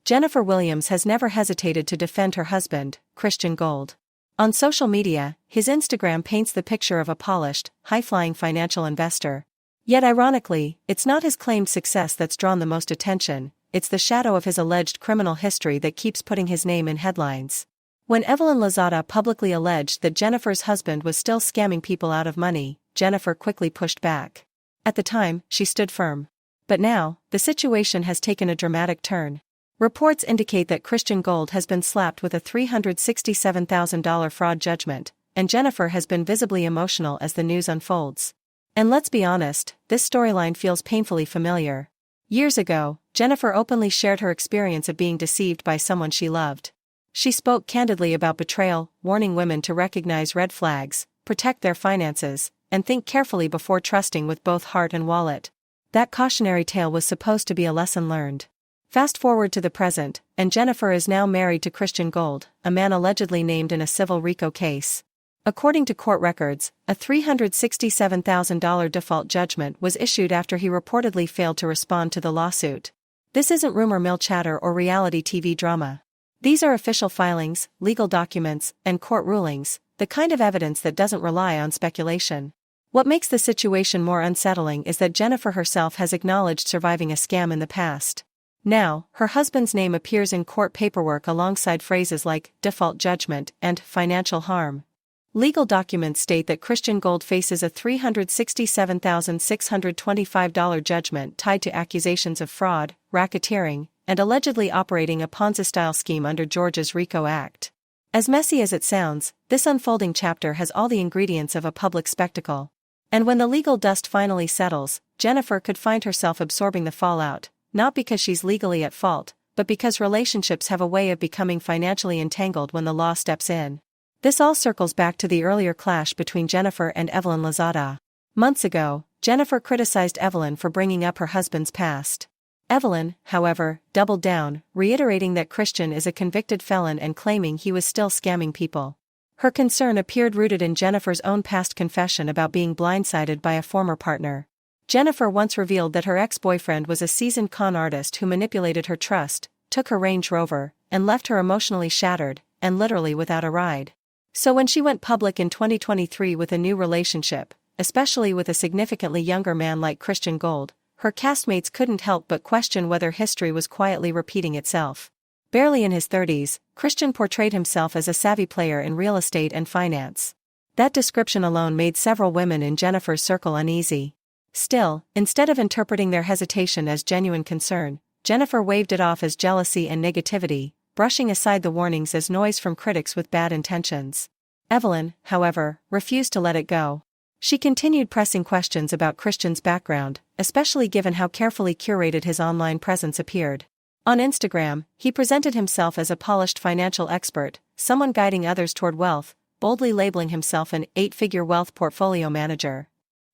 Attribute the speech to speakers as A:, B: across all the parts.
A: Jennifer Williams has never hesitated to defend her husband, Christian Gold. On social media, his Instagram paints the picture of a polished, high-flying financial investor. Yet ironically, it's not his claimed success that's drawn the most attention, it's the shadow of his alleged criminal history that keeps putting his name in headlines. When Evelyn Lozada publicly alleged that Jennifer's husband was still scamming people out of money, Jennifer quickly pushed back. At the time, she stood firm. But now, the situation has taken a dramatic turn. Reports indicate that Christian Gold has been slapped with a $367,000 fraud judgment, and Jennifer has been visibly emotional as the news unfolds. And let's be honest, this storyline feels painfully familiar. Years ago, Jennifer openly shared her experience of being deceived by someone she loved. She spoke candidly about betrayal, warning women to recognize red flags, protect their finances, and think carefully before trusting with both heart and wallet. That cautionary tale was supposed to be a lesson learned. Fast forward to the present, and Jennifer is now married to Christian Gold, a man allegedly named in a civil RICO case. According to court records, a $367,000 default judgment was issued after he reportedly failed to respond to the lawsuit. This isn't rumor mill chatter or reality TV drama. These are official filings, legal documents, and court rulings, the kind of evidence that doesn't rely on speculation. What makes the situation more unsettling is that Jennifer herself has acknowledged surviving a scam in the past. Now, her husband's name appears in court paperwork alongside phrases like default judgment and financial harm. Legal documents state that Christian Gold faces a $367,625 judgment tied to accusations of fraud, racketeering, and allegedly operating a Ponzi-style scheme under Georgia's RICO Act. As messy as it sounds, this unfolding chapter has all the ingredients of a public spectacle. And when the legal dust finally settles, Jennifer could find herself absorbing the fallout, not because she's legally at fault, but because relationships have a way of becoming financially entangled when the law steps in. This all circles back to the earlier clash between Jennifer and Evelyn Lozada. Months ago, Jennifer criticized Evelyn for bringing up her husband's past. Evelyn, however, doubled down, reiterating that Christian is a convicted felon and claiming he was still scamming people. Her concern appeared rooted in Jennifer's own past confession about being blindsided by a former partner. Jennifer once revealed that her ex-boyfriend was a seasoned con artist who manipulated her trust, took her Range Rover, and left her emotionally shattered, and literally without a ride. So when she went public in 2023 with a new relationship, especially with a significantly younger man like Christian Gold, her castmates couldn't help but question whether history was quietly repeating itself. Barely in his 30s, Christian portrayed himself as a savvy player in real estate and finance. That description alone made several women in Jennifer's circle uneasy. Still, instead of interpreting their hesitation as genuine concern, Jennifer waved it off as jealousy and negativity, brushing aside the warnings as noise from critics with bad intentions. Evelyn, however, refused to let it go. She continued pressing questions about Christian's background, especially given how carefully curated his online presence appeared. On Instagram, he presented himself as a polished financial expert, someone guiding others toward wealth, boldly labeling himself an 8-figure wealth portfolio manager.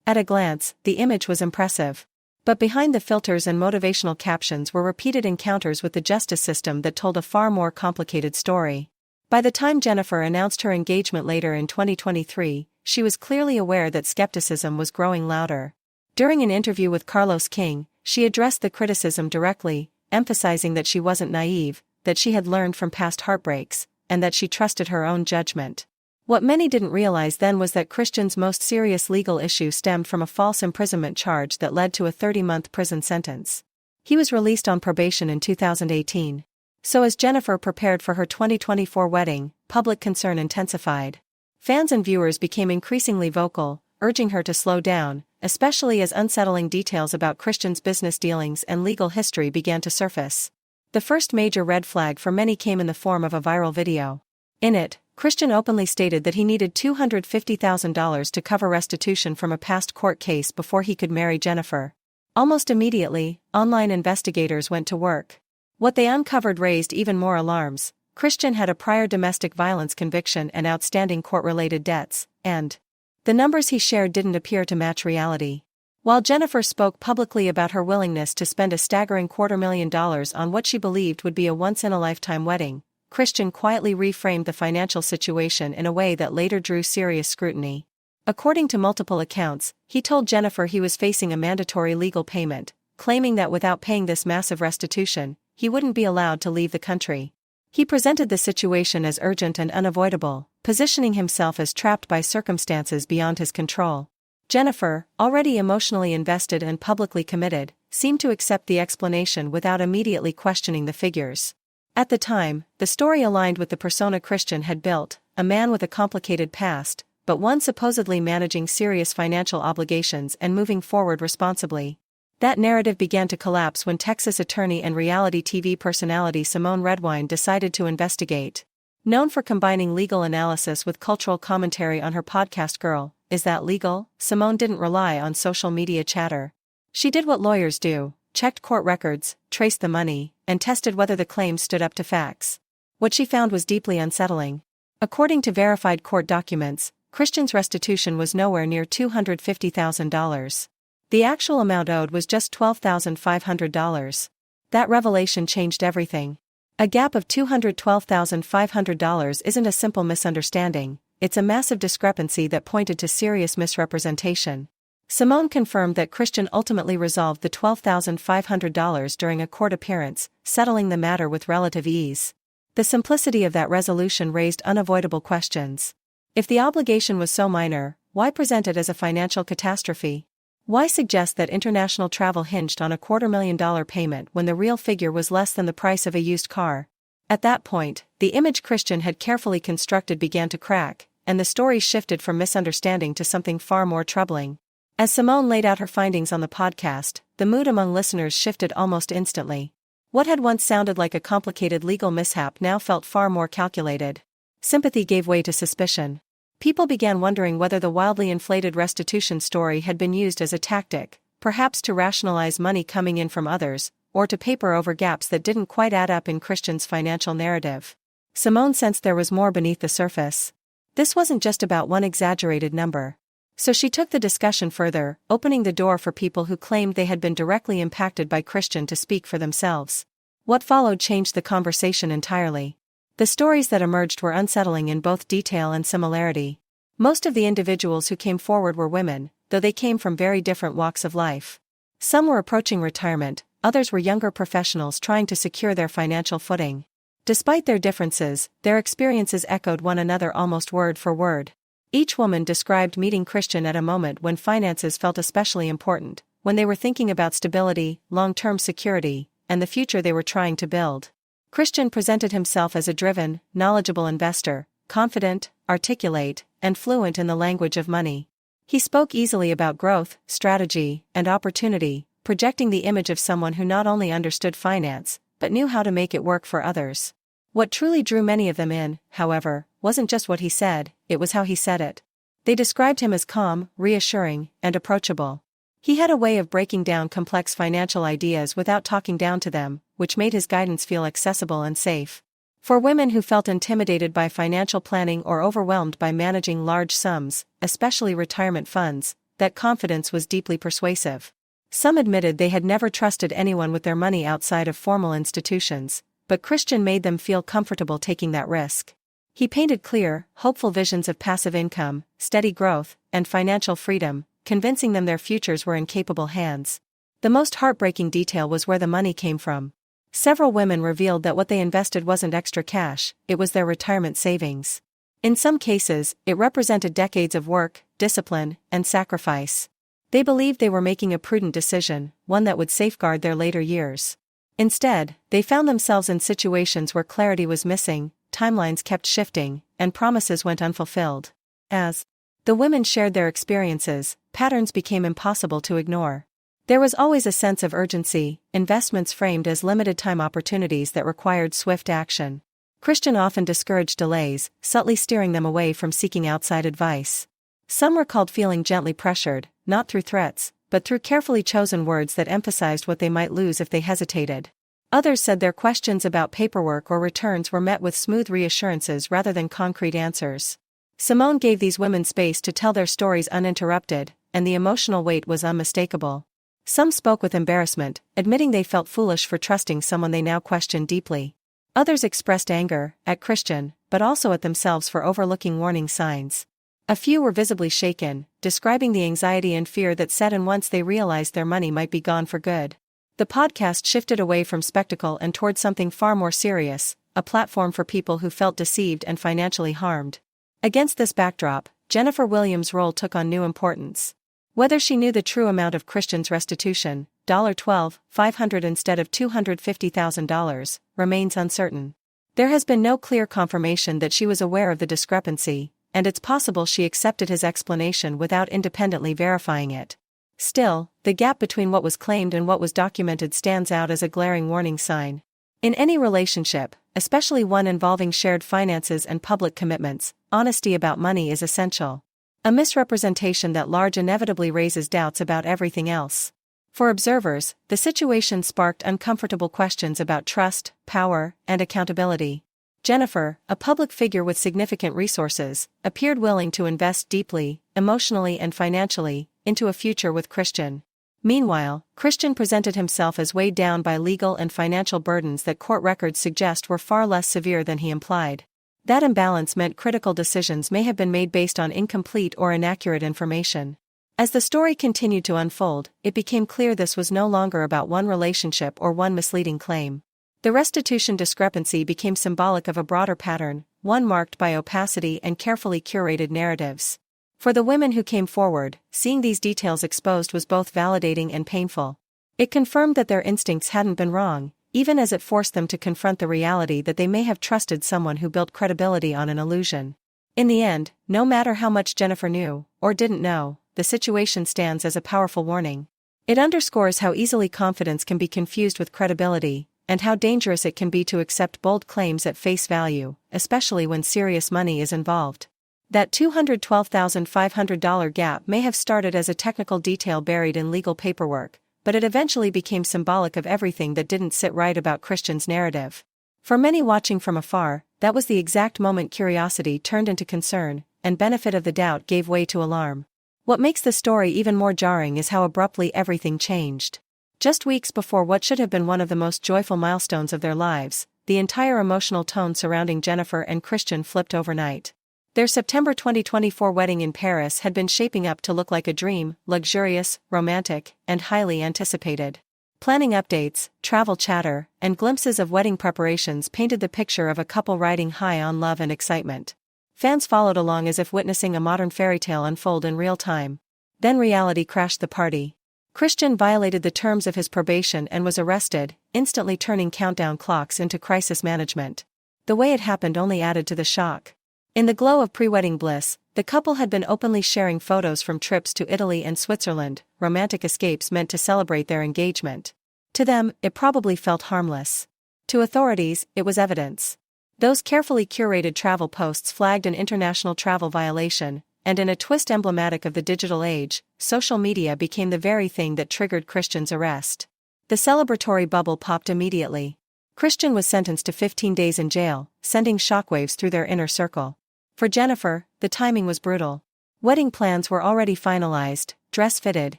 A: At a glance, the image was impressive. But behind the filters and motivational captions were repeated encounters with the justice system that told a far more complicated story. By the time Jennifer announced her engagement later in 2023, she was clearly aware that skepticism was growing louder. During an interview with Carlos King, she addressed the criticism directly, emphasizing that she wasn't naive, that she had learned from past heartbreaks, and that she trusted her own judgment. What many didn't realize then was that Christian's most serious legal issue stemmed from a false imprisonment charge that led to a 30-month prison sentence. He was released on probation in 2018. So as Jennifer prepared for her 2024 wedding, public concern intensified. Fans and viewers became increasingly vocal, urging her to slow down, especially as unsettling details about Christian's business dealings and legal history began to surface. The first major red flag for many came in the form of a viral video. In it, Christian openly stated that he needed $250,000 to cover restitution from a past court case before he could marry Jennifer. Almost immediately, online investigators went to work. What they uncovered raised even more alarms. Christian had a prior domestic violence conviction and outstanding court-related debts, and the numbers he shared didn't appear to match reality. While Jennifer spoke publicly about her willingness to spend a staggering $250,000 on what she believed would be a once-in-a-lifetime wedding, Christian quietly reframed the financial situation in a way that later drew serious scrutiny. According to multiple accounts, he told Jennifer he was facing a mandatory legal payment, claiming that without paying this massive restitution, he wouldn't be allowed to leave the country. He presented the situation as urgent and unavoidable, positioning himself as trapped by circumstances beyond his control. Jennifer, already emotionally invested and publicly committed, seemed to accept the explanation without immediately questioning the figures. At the time, the story aligned with the persona Christian had built, a man with a complicated past, but one supposedly managing serious financial obligations and moving forward responsibly. That narrative began to collapse when Texas attorney and reality TV personality Simone Redwine decided to investigate. Known for combining legal analysis with cultural commentary on her podcast Girl, Is That Legal?, Simone didn't rely on social media chatter. She did what lawyers do, checked court records, traced the money, and tested whether the claims stood up to facts. What she found was deeply unsettling. According to verified court documents, Christian's restitution was nowhere near $250,000. The actual amount owed was just $12,500. That revelation changed everything. A gap of $212,500 isn't a simple misunderstanding, it's a massive discrepancy that pointed to serious misrepresentation. Simone confirmed that Christian ultimately resolved the $12,500 during a court appearance, settling the matter with relative ease. The simplicity of that resolution raised unavoidable questions. If the obligation was so minor, why present it as a financial catastrophe? Why suggest that international travel hinged on a $250,000 payment when the real figure was less than the price of a used car? At that point, the image Christian had carefully constructed began to crack, and the story shifted from misunderstanding to something far more troubling. As Simone laid out her findings on the podcast, the mood among listeners shifted almost instantly. What had once sounded like a complicated legal mishap now felt far more calculated. Sympathy gave way to suspicion. People began wondering whether the wildly inflated restitution story had been used as a tactic, perhaps to rationalize money coming in from others, or to paper over gaps that didn't quite add up in Christian's financial narrative. Simone sensed there was more beneath the surface. This wasn't just about one exaggerated number. So she took the discussion further, opening the door for people who claimed they had been directly impacted by Christian to speak for themselves. What followed changed the conversation entirely. The stories that emerged were unsettling in both detail and similarity. Most of the individuals who came forward were women, though they came from very different walks of life. Some were approaching retirement, others were younger professionals trying to secure their financial footing. Despite their differences, their experiences echoed one another almost word for word. Each woman described meeting Christian at a moment when finances felt especially important, when they were thinking about stability, long-term security, and the future they were trying to build. Christian presented himself as a driven, knowledgeable investor, confident, articulate, and fluent in the language of money. He spoke easily about growth, strategy, and opportunity, projecting the image of someone who not only understood finance, but knew how to make it work for others. What truly drew many of them in, however, wasn't just what he said, it was how he said it. They described him as calm, reassuring, and approachable. He had a way of breaking down complex financial ideas without talking down to them, which made his guidance feel accessible and safe. For women who felt intimidated by financial planning or overwhelmed by managing large sums, especially retirement funds, that confidence was deeply persuasive. Some admitted they had never trusted anyone with their money outside of formal institutions, but Christian made them feel comfortable taking that risk. He painted clear, hopeful visions of passive income, steady growth, and financial freedom, convincing them their futures were in capable hands. The most heartbreaking detail was where the money came from. Several women revealed that what they invested wasn't extra cash, it was their retirement savings. In some cases, it represented decades of work, discipline, and sacrifice. They believed they were making a prudent decision, one that would safeguard their later years. Instead, they found themselves in situations where clarity was missing, timelines kept shifting, and promises went unfulfilled. As the women shared their experiences, patterns became impossible to ignore. There was always a sense of urgency, investments framed as limited-time opportunities that required swift action. Christian often discouraged delays, subtly steering them away from seeking outside advice. Some recalled feeling gently pressured, not through threats, but through carefully chosen words that emphasized what they might lose if they hesitated. Others said their questions about paperwork or returns were met with smooth reassurances rather than concrete answers. Simone gave these women space to tell their stories uninterrupted, and the emotional weight was unmistakable. Some spoke with embarrassment, admitting they felt foolish for trusting someone they now questioned deeply. Others expressed anger, at Christian, but also at themselves for overlooking warning signs. A few were visibly shaken, describing the anxiety and fear that set in once they realized their money might be gone for good. The podcast shifted away from spectacle and toward something far more serious, a platform for people who felt deceived and financially harmed. Against this backdrop, Jennifer Williams' role took on new importance. Whether she knew the true amount of Christian's restitution, $12,500 instead of $250,000, remains uncertain. There has been no clear confirmation that she was aware of the discrepancy, and it's possible she accepted his explanation without independently verifying it. Still, the gap between what was claimed and what was documented stands out as a glaring warning sign. In any relationship, especially one involving shared finances and public commitments, honesty about money is essential. A misrepresentation that large inevitably raises doubts about everything else. For observers, the situation sparked uncomfortable questions about trust, power, and accountability. Jennifer, a public figure with significant resources, appeared willing to invest deeply, emotionally and financially, into a future with Christian. Meanwhile, Christian presented himself as weighed down by legal and financial burdens that court records suggest were far less severe than he implied. That imbalance meant critical decisions may have been made based on incomplete or inaccurate information. As the story continued to unfold, it became clear this was no longer about one relationship or one misleading claim. The restitution discrepancy became symbolic of a broader pattern, one marked by opacity and carefully curated narratives. For the women who came forward, seeing these details exposed was both validating and painful. It confirmed that their instincts hadn't been wrong, even as it forced them to confront the reality that they may have trusted someone who built credibility on an illusion. In the end, no matter how much Jennifer knew, or didn't know, the situation stands as a powerful warning. It underscores how easily confidence can be confused with credibility, and how dangerous it can be to accept bold claims at face value, especially when serious money is involved. That $212,500 gap may have started as a technical detail buried in legal paperwork, but it eventually became symbolic of everything that didn't sit right about Christian's narrative. For many watching from afar, that was the exact moment curiosity turned into concern, and benefit of the doubt gave way to alarm. What makes the story even more jarring is how abruptly everything changed. Just weeks before what should have been one of the most joyful milestones of their lives, the entire emotional tone surrounding Jennifer and Christian flipped overnight. Their September 2024 wedding in Paris had been shaping up to look like a dream, luxurious, romantic, and highly anticipated. Planning updates, travel chatter, and glimpses of wedding preparations painted the picture of a couple riding high on love and excitement. Fans followed along as if witnessing a modern fairy tale unfold in real time. Then reality crashed the party. Christian violated the terms of his probation and was arrested, instantly turning countdown clocks into crisis management. The way it happened only added to the shock. In the glow of pre-wedding bliss, the couple had been openly sharing photos from trips to Italy and Switzerland, romantic escapes meant to celebrate their engagement. To them, it probably felt harmless. To authorities, it was evidence. Those carefully curated travel posts flagged an international travel violation, and in a twist emblematic of the digital age, social media became the very thing that triggered Christian's arrest. The celebratory bubble popped immediately. Christian was sentenced to 15 days in jail, sending shockwaves through their inner circle. For Jennifer, the timing was brutal. Wedding plans were already finalized, dress fitted,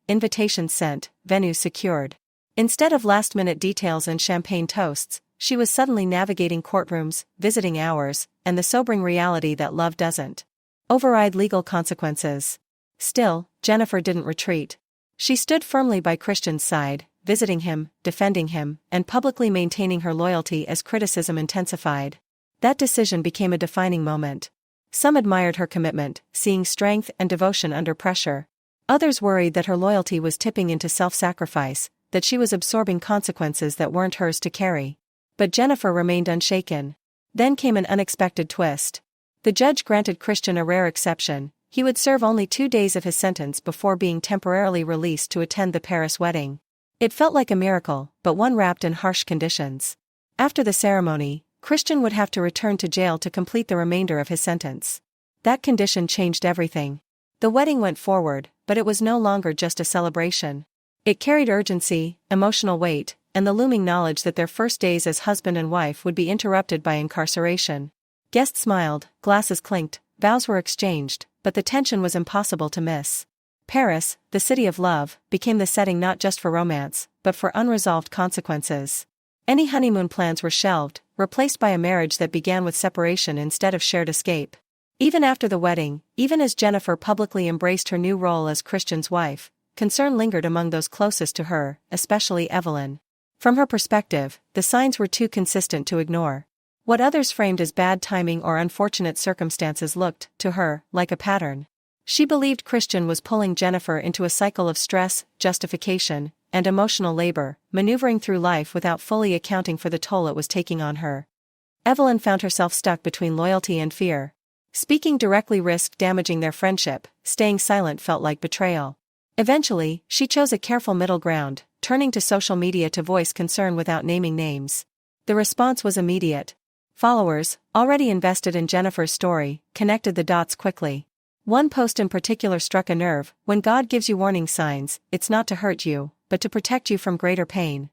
A: invitations sent, venues secured. Instead of last-minute details and champagne toasts, she was suddenly navigating courtrooms, visiting hours, and the sobering reality that love doesn't override legal consequences. Still, Jennifer didn't retreat. She stood firmly by Christian's side, visiting him, defending him, and publicly maintaining her loyalty as criticism intensified. That decision became a defining moment. Some admired her commitment, seeing strength and devotion under pressure. Others worried that her loyalty was tipping into self-sacrifice, that she was absorbing consequences that weren't hers to carry. But Jennifer remained unshaken. Then came an unexpected twist. The judge granted Christian a rare exception. He would serve only 2 days of his sentence before being temporarily released to attend the Paris wedding. It felt like a miracle, but one wrapped in harsh conditions. After the ceremony, Christian would have to return to jail to complete the remainder of his sentence. That condition changed everything. The wedding went forward, but it was no longer just a celebration. It carried urgency, emotional weight, and the looming knowledge that their first days as husband and wife would be interrupted by incarceration. Guests smiled, glasses clinked, vows were exchanged, but the tension was impossible to miss. Paris, the city of love, became the setting not just for romance, but for unresolved consequences. Any honeymoon plans were shelved, replaced by a marriage that began with separation instead of shared escape. Even after the wedding, even as Jennifer publicly embraced her new role as Christian's wife, concern lingered among those closest to her, especially Evelyn. From her perspective, the signs were too consistent to ignore. What others framed as bad timing or unfortunate circumstances looked, to her, like a pattern. She believed Christian was pulling Jennifer into a cycle of stress, justification, and emotional labor, maneuvering through life without fully accounting for the toll it was taking on her. Evelyn found herself stuck between loyalty and fear. Speaking directly risked damaging their friendship, staying silent felt like betrayal. Eventually, she chose a careful middle ground, turning to social media to voice concern without naming names. The response was immediate. Followers, already invested in Jennifer's story, connected the dots quickly. One post in particular struck a nerve: "When God gives you warning signs, it's not to hurt you, but to protect you from greater pain."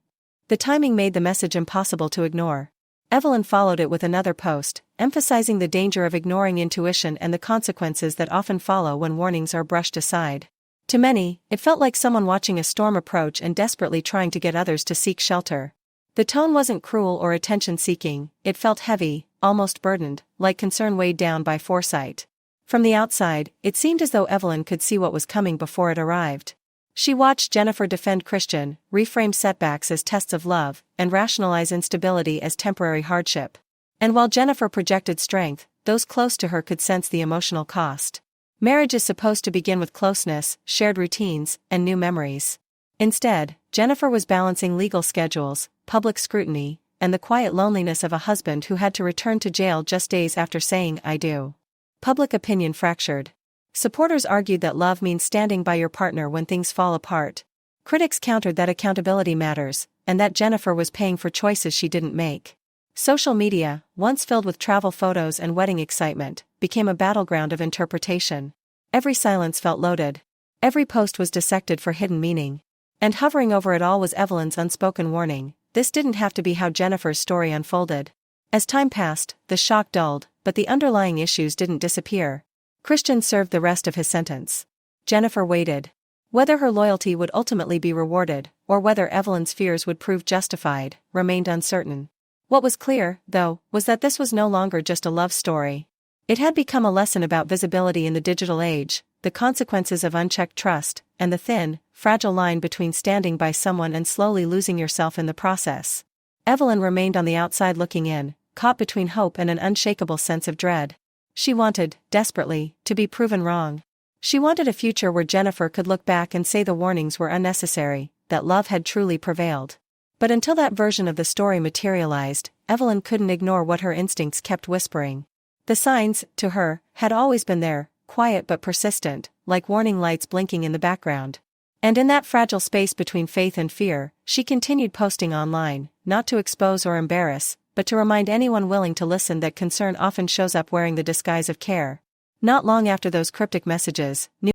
A: The timing made the message impossible to ignore. Evelyn followed it with another post, emphasizing the danger of ignoring intuition and the consequences that often follow when warnings are brushed aside. To many, it felt like someone watching a storm approach and desperately trying to get others to seek shelter. The tone wasn't cruel or attention-seeking, it felt heavy, almost burdened, like concern weighed down by foresight. From the outside, it seemed as though Evelyn could see what was coming before it arrived. She watched Jennifer defend Christian, reframe setbacks as tests of love, and rationalize instability as temporary hardship. And while Jennifer projected strength, those close to her could sense the emotional cost. Marriage is supposed to begin with closeness, shared routines, and new memories. Instead, Jennifer was balancing legal schedules, public scrutiny, and the quiet loneliness of a husband who had to return to jail just days after saying "I do." Public opinion fractured. Supporters argued that love means standing by your partner when things fall apart. Critics countered that accountability matters, and that Jennifer was paying for choices she didn't make. Social media, once filled with travel photos and wedding excitement, became a battleground of interpretation. Every silence felt loaded. Every post was dissected for hidden meaning. And hovering over it all was Evelyn's unspoken warning: this didn't have to be how Jennifer's story unfolded. As time passed, the shock dulled, but the underlying issues didn't disappear. Christian served the rest of his sentence. Jennifer waited. Whether her loyalty would ultimately be rewarded, or whether Evelyn's fears would prove justified, remained uncertain. What was clear, though, was that this was no longer just a love story. It had become a lesson about visibility in the digital age, the consequences of unchecked trust, and the thin, fragile line between standing by someone and slowly losing yourself in the process. Evelyn remained on the outside looking in, caught between hope and an unshakable sense of dread. She wanted, desperately, to be proven wrong. She wanted a future where Jennifer could look back and say the warnings were unnecessary, that love had truly prevailed. But until that version of the story materialized, Evelyn couldn't ignore what her instincts kept whispering. The signs, to her, had always been there, quiet but persistent, like warning lights blinking in the background. And in that fragile space between faith and fear, she continued posting online, not to expose or embarrass, but to remind anyone willing to listen that concern often shows up wearing the disguise of care. Not long after those cryptic messages,